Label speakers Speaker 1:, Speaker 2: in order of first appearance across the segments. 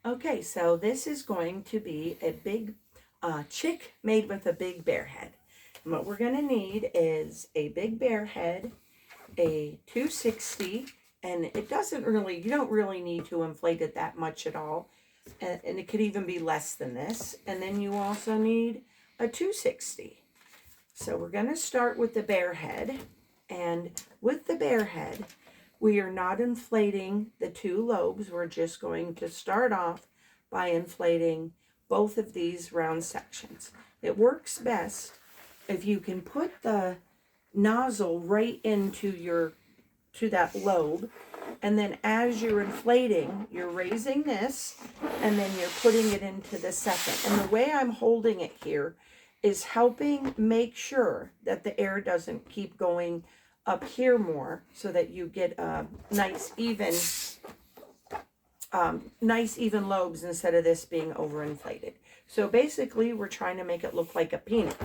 Speaker 1: Okay, so this is going to be a big chick made with a big bear head. And what we're going to need is a big bear head, a 260, and it doesn't really, you don't really need to inflate it that much at all. And it could even be less than this. And then you also need a 260. So we're going to start with the bear head. And with the bear head, we are not inflating the two lobes. We're just going to start off by inflating both of these round sections. It works best if you can put the nozzle right into that lobe, and then as you're inflating, you're raising this, and then you're putting it into the second. And the way I'm holding it here is helping make sure that the air doesn't keep going up here more, so that you get a nice even lobes instead of this being overinflated. So basically, we're trying to make it look like a peanut.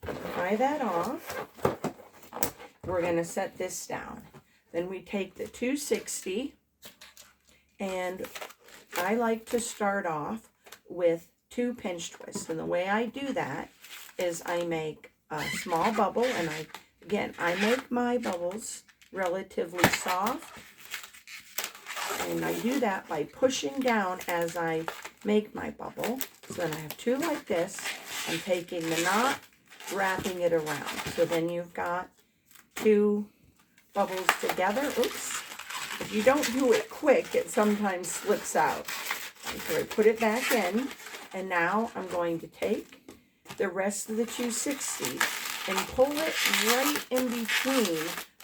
Speaker 1: Pry that off. We're going to set this down. Then we take the 260, and I like to start off with 2 pinch twists. And the way I do that is I make a small bubble, and I make my bubbles relatively soft, and I do that by pushing down as I make my bubble. So then I have 2 like this. I'm taking the knot, wrapping it around. So then you've got 2 bubbles together. Oops. If you don't do it quick, it sometimes slips out. So I put it back in, and now I'm going to take the rest of the 260 and pull it right in between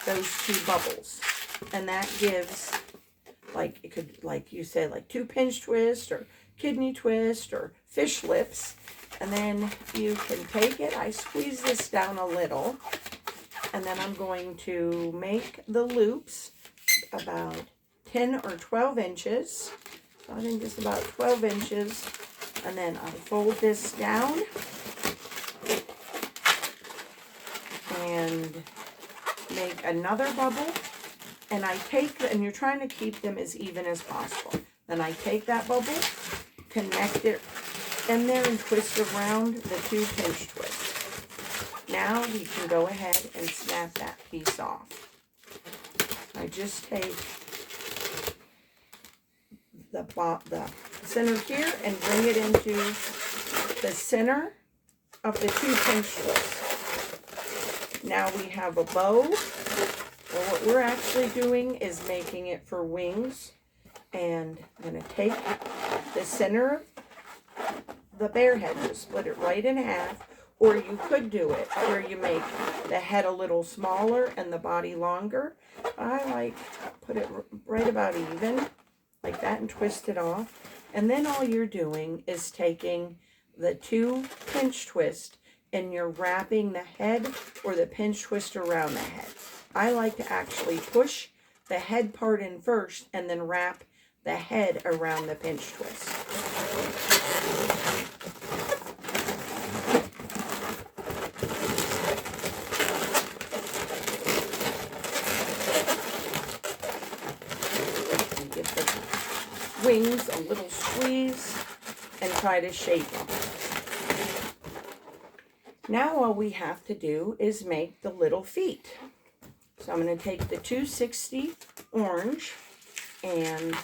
Speaker 1: those 2 bubbles. And that gives, like, it could, like you said, like 2 pinch twists or kidney twist or fish lips. And then you can take it. I squeeze this down a little, and then I'm going to make the loops about 10 or 12 inches. So I think it's about 12 inches. And then I fold this down and make another bubble. And and you're trying to keep them as even as possible. Then I take that bubble, connect it in there, and twist around the 2 pinch twists. Now we can go ahead and snap that piece off. I just take the center here and bring it into the center of the 2 pinch twists. Now we have a bow. Well, what we're actually doing is making it for wings. And I'm going to take the center of the bear head, just split it right in half. Or you could do it where you make the head a little smaller and the body longer. I like to put it right about even, like that, and twist it off. And then all you're doing is taking the 2 pinch twist and you're wrapping the head or the pinch twist around the head. I like to actually push the head part in first and then wrap the head around the pinch twist. Give the wings a little squeeze and try to shape them. Now all we have to do is make the little feet. So I'm going to take the 260 orange, and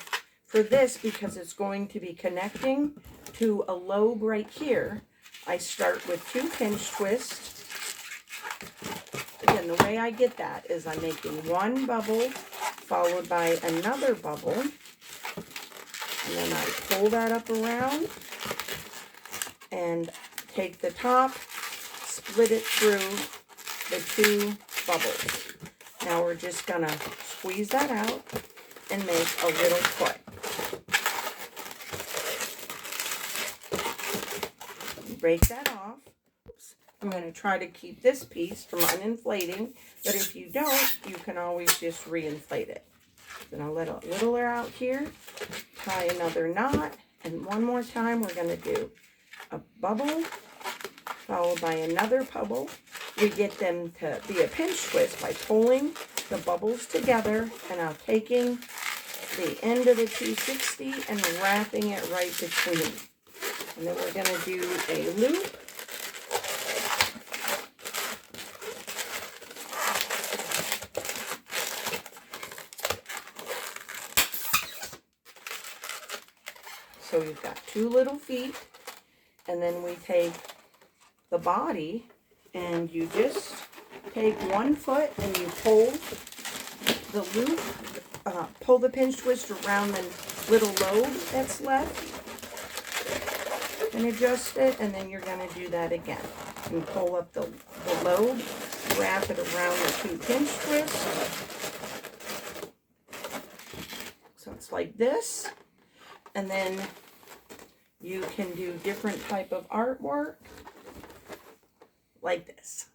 Speaker 1: for this, because it's going to be connecting to a lobe right here, I start with 2 pinch twists. Again, the way I get that is I'm making 1 bubble followed by another bubble, and then I pull that up around and take the top, split it through the 2 bubbles. Now we're just going to squeeze that out and make a little foot. Break that off. Oops. I'm going to try to keep this piece from uninflating, but if you don't, you can always just reinflate it. Then I'll let a little air out here, tie another knot, and one more time we're going to do a bubble followed by another bubble. We get them to be a pinch twist by pulling the bubbles together, and I'm taking the end of the 260 and wrapping it right between. And then we're going to do a loop. So we've got 2 little feet, and then we take the body, and you just take 1 foot and you pull the loop, pull the pinch twist around the little lobe that's left, and adjust it, and then you're going to do that again. You pull up the lobe, wrap it around the 2 pinch twists. So it's like this, and then you can do different type of artwork like this.